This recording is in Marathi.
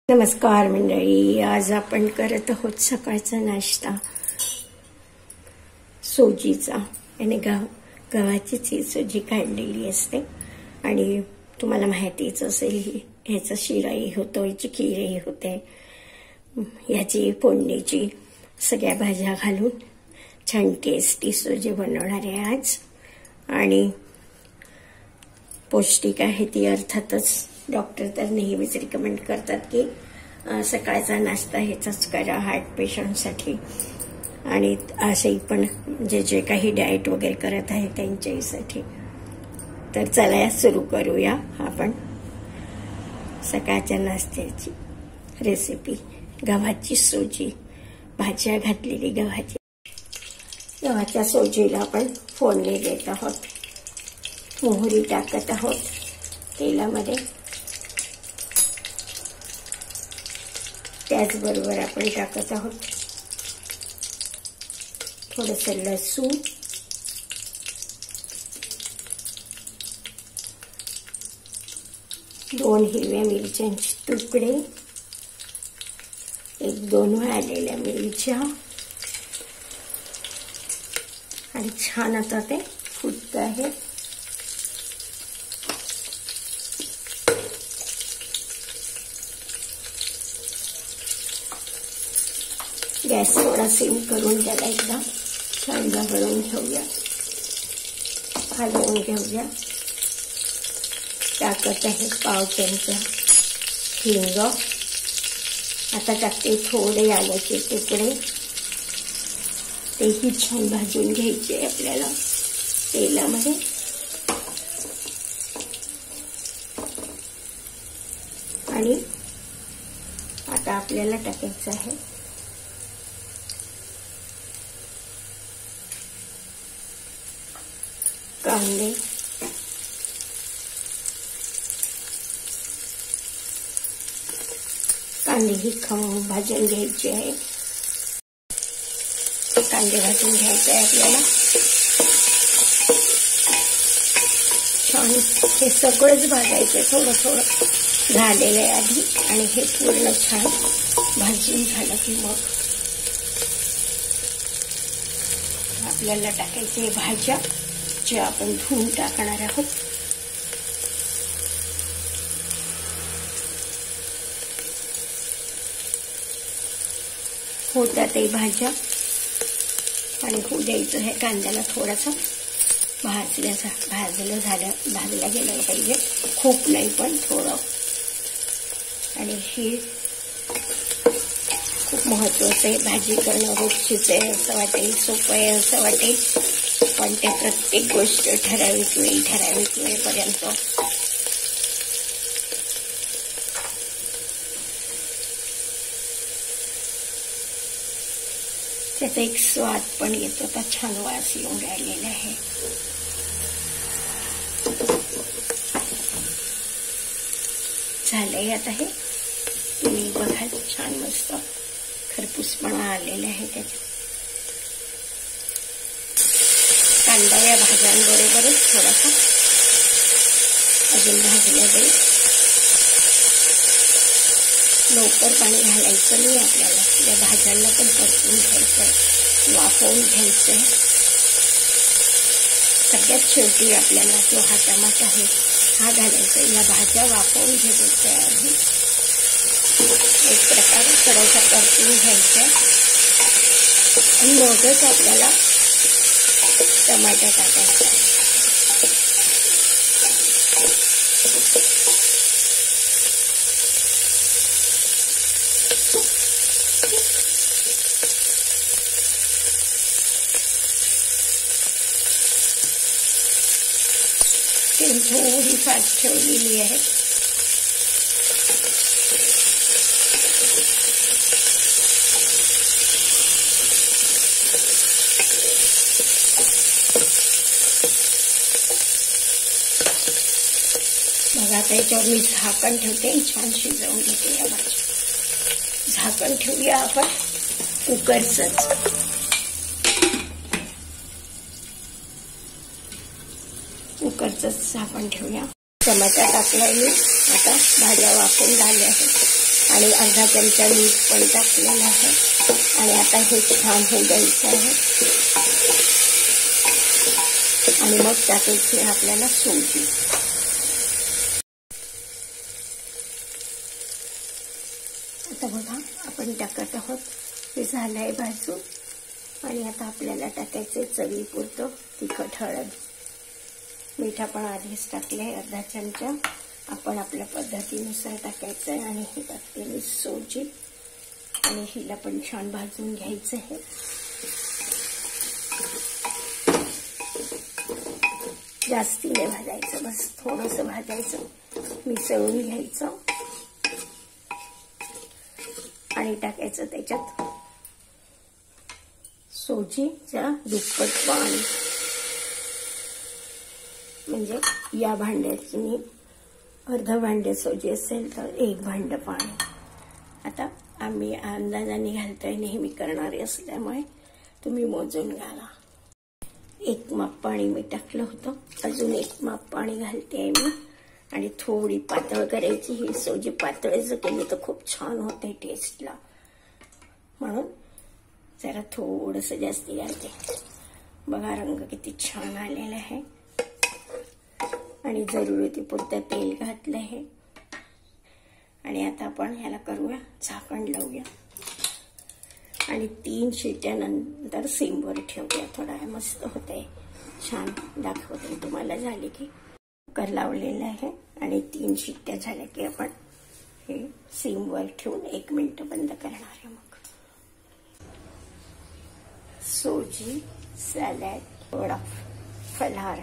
नमस्कार मंडळी, आज आपण करत आहोत सकाळचा नाश्ता सोजीचा. याने गव्हाची सोजी काढलेली असते आणि तुम्हाला माहितीच असेल ह्याचा शिराही होतो, ह्याची खीरही होते. ह्याची फोडणीची सगळ्या भाज्या घालून छान टेस्टी सोजी बनवणार आहे आज आणि पौष्टिक आहे ती. अर्थातच डॉक्टर तर नेहमीच रिकमेंड करतात की सकाळचा नाश्ता ह्याचाच करा हार्ट पेशंटसाठी आणि असेही पण जे काही डाएट वगैरे करत आहे त्यांच्यासाठी. तर चला सुरू करूया आपण सकाळच्या नाश्त्याची रेसिपी. गव्हाची सोजी, भाज्या घातलेली गव्हाच्या सोजीला आपण फोडणी देत आहोत. मोहरी टाकत आहोत तेलामध्ये. त्याचबरोबर आपण टाकत आहोत थोडंसं लसूण, दोन हिरव्या मिरच्यांचे तुकडे, एक दोन वाळलेल्या मिरच्या आणि छान आता ते फुटत आहे. गॅस थोडा सिम करून त्याला एकदा छान भरून घेऊया, हलवून घेऊया. टाकत आहे पाव चमचा हिंग. आता टाकते थोडे आल्याचे तुकडे. तेही छान भाजून घ्यायचे आपल्याला तेलामध्ये. आणि आता आपल्याला टाकायचं आहे कांदे. कांदे ही भाजून घ्यायचे आहे. कांदे भाजून घ्यायचे आहे आपल्याला छान. हे सगळंच भाजायचं थोडं थोडं झालेलं आहे आधी आणि हे पूर्ण छान भाजून झालं की मग आपल्याला टाकायचे भाज्या जे आपण धुवून टाकणार आहोत. होत्या ते भाज्या आणि होऊ द्यायचं आहे. कांद्याला थोडासा भाजला गेलं पाहिजे, खूप नाही पण थोडं. आणि हे खूप महत्वाचं आहे. भाजी करणं रोजचीच आहे असं वाटेल, सोपं आहे असं वाटेल, पण ते प्रत्येक गोष्ट ठराविक वेळेपर्यंत त्याचा एक स्वाद पण येतो. आता छान वास येऊन राहिलेला आहे. झालंय आता हे तुम्ही बघा, छान मस्त खरपूसपणा आलेला आहे त्याच्यात. कांदा या भाज्यांबरोबरच थोडासा अजून भाजला जाईल. लवकर पाणी घालायचं नाही आपल्याला. या भाज्यांना पण परतून घ्यायचं, वाफवून घ्यायचं. सगळ्यात शेवटी आपल्याला जो हा टमाटा आहे हा घालायचा. या भाज्या वाफवून घ्यायच्या आधी एक प्रकारे थोडासा परतून घ्यायचा आणि मगच आपल्याला टमाटा टाकायचा. फ्लेम थोडी फास्ट ठेवलेली आहे. बघा आता याच्यावर मी झाकण ठेवते, छान शिजवून घेते या भाज्या. झाकण ठेवूया आपण कुकरचंच. कुकरचंच झाकण ठेवूया. टमाटा टाकलाय मी. आता भाज्या वाफवून झाल्या आहेत आणि अर्धा चमचा मीठ पण टाकलेलं आहे आणि आता हे छान होऊ द्यायचं आहे आणि मग टाकायची आपल्याला सोजी. आता बघा आपण टाकत आहोत, हे झालं आहे भाजून आणि आता आपल्याला टाकायचे चवीपुरतं तिखट, हळद, मीठ आपण आधीच टाकले आहे अर्धा चमचा, आपण आपल्या पद्धतीनुसार टाकायचं आहे. आणि हे टाकते मी सोजी आणि हिला पण छान भाजून घ्यायचं आहे. जास्ती नाही भाजायचं, बस थोडंसं भाजायचं, मिसळून घ्यायचं आणि टाकायचं त्याच्यात सोजीच्या दुप्पट पाणी. म्हणजे या भांड्याची मी अर्ध भांडे सोजी असेल तर 1 भांड पाणी. आता आम्ही अंदाजाने घालतोय, नेहमी करणारे असल्यामुळे तुम्ही मोजून घाला. 1 माप पाणी मी टाकलं होतं, अजून 1 माप पाणी घालते मी. आणि थोडी पातळ करायची, ही सोजी पातळ जर केली तर खूप छान होते टेस्टला, म्हणून जरा थोडंसं जास्ती घालते. बघा रंग किती छान आलेला आहे आणि जरुरीपुरतं तेल घातलं आहे. आणि आता आपण ह्याला करूया, झाकण लावूया आणि 3 शिट्ट्यानंतर सिमवर ठेवूया. थोडा मस्त होते, छान दाखवते तुम्हाला. झाले की कुकर लावलेला आहे आणि 3 शिट्ट्या झाल्या की आपण हे सिमवर ठेवून 1 मिनिट बंद करणार आहे. मग सोजी सॅलड, थोडा फलार